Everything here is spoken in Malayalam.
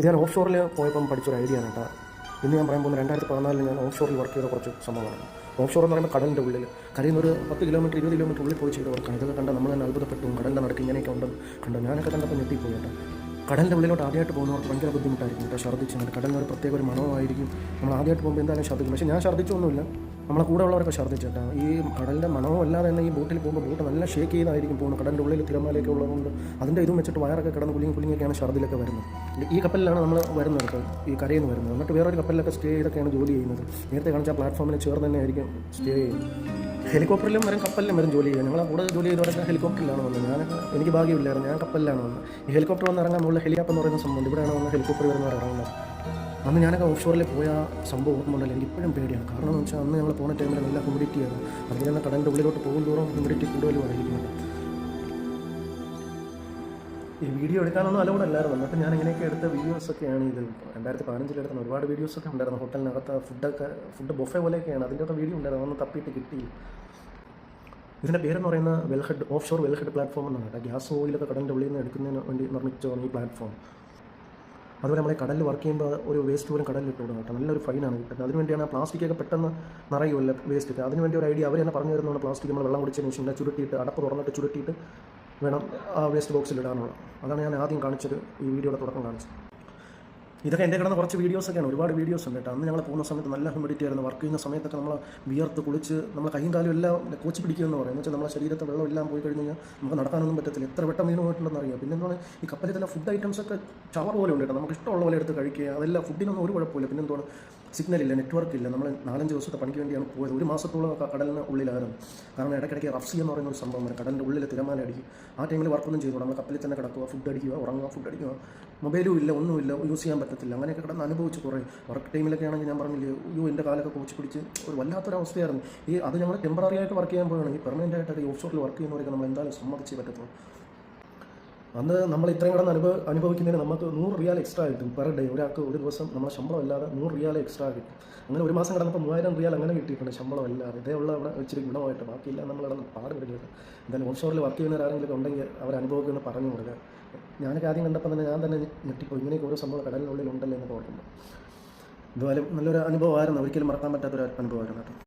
ഇത് ഞാൻ ഓഫ് ഷോറിൽ പോയപ്പം പഠിച്ചൊരു ഐഡിയ ആണ് കേട്ടോ. ഇന്ന് ഞാൻ പറയാൻ പോകുന്നത് 2014 ഞാൻ ഓഫ് ഷോറിൽ വർക്ക് ചെയ്ത കുറച്ച് സംഭവമാണ്. ഓഫ് ഷോർ എന്ന് പറയുമ്പോൾ കടലിൻ്റെ ഉള്ളിൽ കരയിൽ നിന്ന് ഒരു 10 കിലോമീറ്റർ 20 കിലോമീറ്റർ ഉള്ളിൽ പോയി ചെയ്ത വർക്കാണ്. ഇതൊക്കെ കണ്ട നമ്മൾ തന്നെ അത്ഭുതപ്പെട്ടു. കടലിൻ്റെ നടക്ക് ഇങ്ങനെയൊക്കെ ഉണ്ടെന്ന് കണ്ടു. ഞാനൊക്കെ കണ്ടപ്പോൾ ഞെട്ടിപ്പോയി കേട്ടോ. കടലിൻ്റെ ഉള്ളിലോട്ട് ആദ്യമായിട്ട് പോകുന്നവർക്ക് ഭയങ്കര ബുദ്ധിമുട്ടായിരിക്കും കേട്ടോ. ഛർദ്ദിച്ചുണ്ട് കടലിന് ഒരു പ്രത്യേക ഒരു മണമായിരിക്കും. നമ്മൾ ആദ്യമായിട്ട് പോകുമ്പോൾ എന്തായാലും ഛർദ്ദിക്കും. പക്ഷേ ഞാൻ ഛർദ്ദിച്ചൊന്നുമില്ല, നമ്മളെ കൂടെ ഉള്ളവരൊക്കെ ഛർദ്ദിച്ചിട്ടാ. ഈ കടലിൻ്റെ മണവും അല്ലാതെ തന്നെ ഈ ബോട്ടിൽ പോകുമ്പോൾ ബോട്ട് നല്ല ഷേക്ക് ചെയ്തായിരിക്കും പോകുന്നത്. കടലിൻ്റെ ഉള്ളിൽ തിരമാലയൊക്കെ ഉള്ളതുകൊണ്ട് അതിൻ്റെ ഇതും വെച്ചിട്ട് വയറൊക്കെ കിടന്ന് കുലുങ്ങിയൊക്കെയാണ് ഛർദ്ദിലൊക്കെ വരുന്നത്. ഈ കപ്പലിലാണ് നമ്മൾ വരുന്നത് കേട്ടോ, ഈ കരയിൽ നിന്ന് വരുന്നത്. എന്നിട്ട് വേറൊരു കപ്പലിലൊക്കെ സ്റ്റേ ചെയ്തൊക്കെയാണ് ജോലി ചെയ്യുന്നത്. നേരത്തെ കാണിച്ച പ്ലാറ്റ്ഫോമിന് ചേർന്ന് തന്നെ ആയിരിക്കും സ്റ്റേ ചെയ്യുന്നത്. ഹെലികോപ്റ്ററിലും വരും കപ്പലിലും വരും ജോലി ചെയ്യുക. ഞങ്ങൾ കൂടുതൽ ജോലി ചെയ്തവരൊക്കെ ഹെലികോപ്റ്ററിലാണ് വന്നത്. എനിക്ക് ഭാഗ്യമില്ലായിരുന്നു, ഞാൻ കപ്പലിലാണ് വന്നത്. ഈ ഹെലികോപ്റ്റർ വന്ന് ഇറങ്ങാൻ മുകളിൽ ഹെലിയാപ്പ് എന്ന് പറയുന്ന സംഭവം ഇവിടെയാണ് വന്ന് ഹെലികോപ്റ്റർ വരുന്നവർ ഇറങ്ങുന്നത്. അന്ന് ഞാനൊക്കെ ഓഫ് ഷോറിൽ പോയ സംഭവം ഓർമ്മയുണ്ടല്ലോ, എനിക്ക് ഇപ്പോഴും പേടിയാണ്. കാരണം എന്ന് വെച്ചാൽ അന്ന് ഞങ്ങൾ പോകുന്ന ടൈമിൽ നല്ല ഹ്യൂമിഡിറ്റി ആയിരുന്നു. അതുപോലെ തന്നെ കടലിൻ്റെ ഉള്ളിലോട്ട് പോകും തോറും ഹ്യൂമിഡിറ്റി കൂടുതലും ആയിരിക്കുന്നത്. ഈ വീഡിയോ എടുക്കാനൊന്നും അലൗഡ് അല്ലായിരുന്നു. എന്നിട്ട് ഞാൻ ഇങ്ങനെയൊക്കെ എടുത്ത വീഡിയോസൊക്കെയാണ് ഇത്. 2015 എടുക്കുന്ന ഒരുപാട് വീഡിയോസൊക്കെ ഉണ്ടായിരുന്നു. ഹോട്ടലിനകത്ത് ഫുഡ് ബൊഫെ പോലെയൊക്കെയാണ്. അതിൻ്റെയൊക്കെ വീഡിയോ ഉണ്ടായിരുന്നു. അതൊന്ന് തപ്പിയിട്ട് കിട്ടി. ഇതിൻ്റെ പേരെന്ന് പറയുന്ന വെൽഹെഡ് ഓഫ് ഷോർ വെൽഹെഡ് പ്ലാറ്റ്ഫോം എന്നാണ് കേട്ടോ. ഗ്യാസ് ഓയിലൊക്കെ കടലിൻ്റെ ഉള്ളിൽ നിന്ന് എടുക്കുന്നതിന് വേണ്ടി നിർമ്മിച്ചതാണ് ഈ പ്ലാറ്റ്ഫോം. അതുപോലെ നമ്മളെ കടലിൽ വർക്ക് ചെയ്യുമ്പോൾ ഒരു വേസ്റ്റ് പോലും കടലിൽ ഇട്ട് കേട്ടോ. നല്ലൊരു ഫൈനാണ് കിട്ടുന്നത്. അതിനുവേണ്ടിയാണ് പ്ലാസ്റ്റിക്കൊക്കെ പെട്ടെന്ന് നിറയുമല്ലോ വേസ്റ്റ്. അതിനുവേണ്ടി ഒരു ഐഡിയ അവർ തന്നെ പറഞ്ഞു തരുന്നതാണ്. പ്ലാസ്റ്റിക് നമ്മൾ വെള്ളം കുടിച്ചതിന് ശേഷം ചുരുട്ടിയിട്ട് അടപ്പ് തുറന്നിട്ട് ചുരുട്ടിയിട്ട് വേണം ആ വേസ്റ്റ് ബോക്സിൽ ഇടാനുള്ള. അതാണ് ഞാൻ ആദ്യം കാണിച്ചത്, ഈ വീഡിയോയുടെ തുടക്കം കാണിച്ചത്. ഇതൊക്കെ എൻ്റെ കിടന്ന കുറച്ച് വീഡിയോസൊക്കെയാണ്. ഒരുപാട് വീഡിയോസ് ഉണ്ട് കേട്ടോ. അന്ന് ഞങ്ങൾ പോകുന്ന സമയത്ത് നല്ല ഹ്യൂമിഡിറ്റി ആയിരുന്നു. വർക്ക് ചെയ്യുന്ന സമയത്തൊക്കെ നമ്മൾ വിയർത്ത് കുളിച്ച് നമ്മൾ കൈയും കാലും എല്ലാം കോച്ച് പിടിക്കുമെന്ന് പറയും. എന്ന് വെച്ചാൽ നമ്മുടെ ശരീരത്തെ വെള്ളം എല്ലാം പോയി കഴിഞ്ഞ് കഴിഞ്ഞാൽ നമുക്ക് നടക്കാനൊന്നും പറ്റത്തില്ല. എത്ര വെട്ടം വീണ് പോയിട്ടുണ്ടെന്ന് അറിയാം. പിന്നെ എന്താണ് ഈ കപ്പലിൽ തന്നെ ഫുഡ് ഐറ്റംസൊക്കെ ചവർ പോലെ ഉണ്ട് കേട്ടോ. നമുക്ക് ഇഷ്ടമുള്ള പോലെ എടുത്ത് കഴിക്കുക. അതെല്ലാം ഫുഡിനൊന്നും ഒരു കുഴപ്പമില്ല. പിന്നെ എന്താണ് സിഗ്നലില്ല, നെറ്റ്വർക്ക് ഇല്ല. നമ്മൾ 4-5 ദിവസത്തെ പണിക്ക് വേണ്ടിയാണ് പോയത്. ഒരു മാസത്തോളം കടലിന് ഉള്ളിലായിരുന്നു. കാരണം ഇടയ്ക്കിടയ്ക്ക് റഫ്സി എന്ന് പറയുന്ന ഒരു സംഭവം വരും. കടലിൻ്റെ ഉള്ളിൽ തിരമാല അടിക്കും. ആ ടൈമിൽ വർക്കൊന്നും ചെയ്തു. നമ്മൾ കപ്പലിൽ തന്നെ കിടക്കുക, ഫുഡ് അടിക്കുക, ഉറങ്ങുക, ഫുഡ് അടിക്കുക. മൊബൈലും ഇല്ല, ഒന്നുമില്ല, യൂസ് ചെയ്യാൻ പറ്റത്തില്ല. അങ്ങനെയൊക്കെ കിടന്ന് അനുഭവിച്ച് കുറേ. വർക്ക് ടൈമിലൊക്കെ ആണെങ്കിൽ ഞാൻ പറഞ്ഞില്ലേ, എൻ്റെ കാലൊക്കെ കോച്ച് പിടിച്ച് ഒരു വല്ലാത്തൊരവസ്ഥയായിരുന്നു. അത് ഞങ്ങൾ ടെമ്പററി ആയിട്ട് വർക്ക് ചെയ്യാൻ പോവുകയാണ്. ഈ പെർമനൻ്റ് ആയിട്ടൊക്കെ ഓഫ് ഷോറിൽ വർക്ക് ചെയ്യുന്നവരൊക്കെ നമ്മൾ എന്തായാലും സമ്മതിച്ചേ പറ്റത്തുള്ളൂ. അന്ന് നമ്മൾ ഇത്രയും കിടന്ന് അനുഭവിക്കുന്നതിന് നമുക്ക് 100 റിയാൽ എക്സ്ട്രാ കിട്ടും പെർ ഡേ. ഒരാൾക്ക് ഒരു ദിവസം നമ്മളെ ശമ്പളം അല്ലാതെ 100 റിയാൽ എക്സ്ട്രാ കിട്ടും. അങ്ങനെ ഒരു മാസം കിടന്നപ്പോൾ 3000 റിയാൽ അങ്ങനെ കിട്ടിയിട്ടുണ്ട് ശമ്പളം അല്ലാതെ. ഇതേയുള്ള അവിടെ ഇച്ചിരി ഗുണമായിട്ട് ബാക്കിയില്ല. നമ്മൾ കിടന്ന് പാടുപെടുന്നത്. എന്തായാലും ഓഫ് ഷോറിൽ വർക്ക് ചെയ്യുന്നവരാരെങ്കിലും ഉണ്ടെങ്കിൽ അവർ അനുഭവിക്കുമെന്ന് പറഞ്ഞു കൊടുക്കുക. ഞാനൊക്കെ ആദ്യം കണ്ടപ്പോൾ തന്നെ ഞാൻ തന്നെ ഞെട്ടിപ്പോയി. ഇങ്ങനെയൊക്കെ ഓരോ സംഭവം കടലിനുള്ളിൽ ഉണ്ടല്ലോ എന്ന് ഓർക്കുമ്പോൾ. എന്തായാലും നല്ലൊരു അനുഭവമായിരുന്നു. ഒരിക്കലും മറക്കാൻ പറ്റാത്തൊരു അനുഭവമായിരുന്നു കേട്ടോ.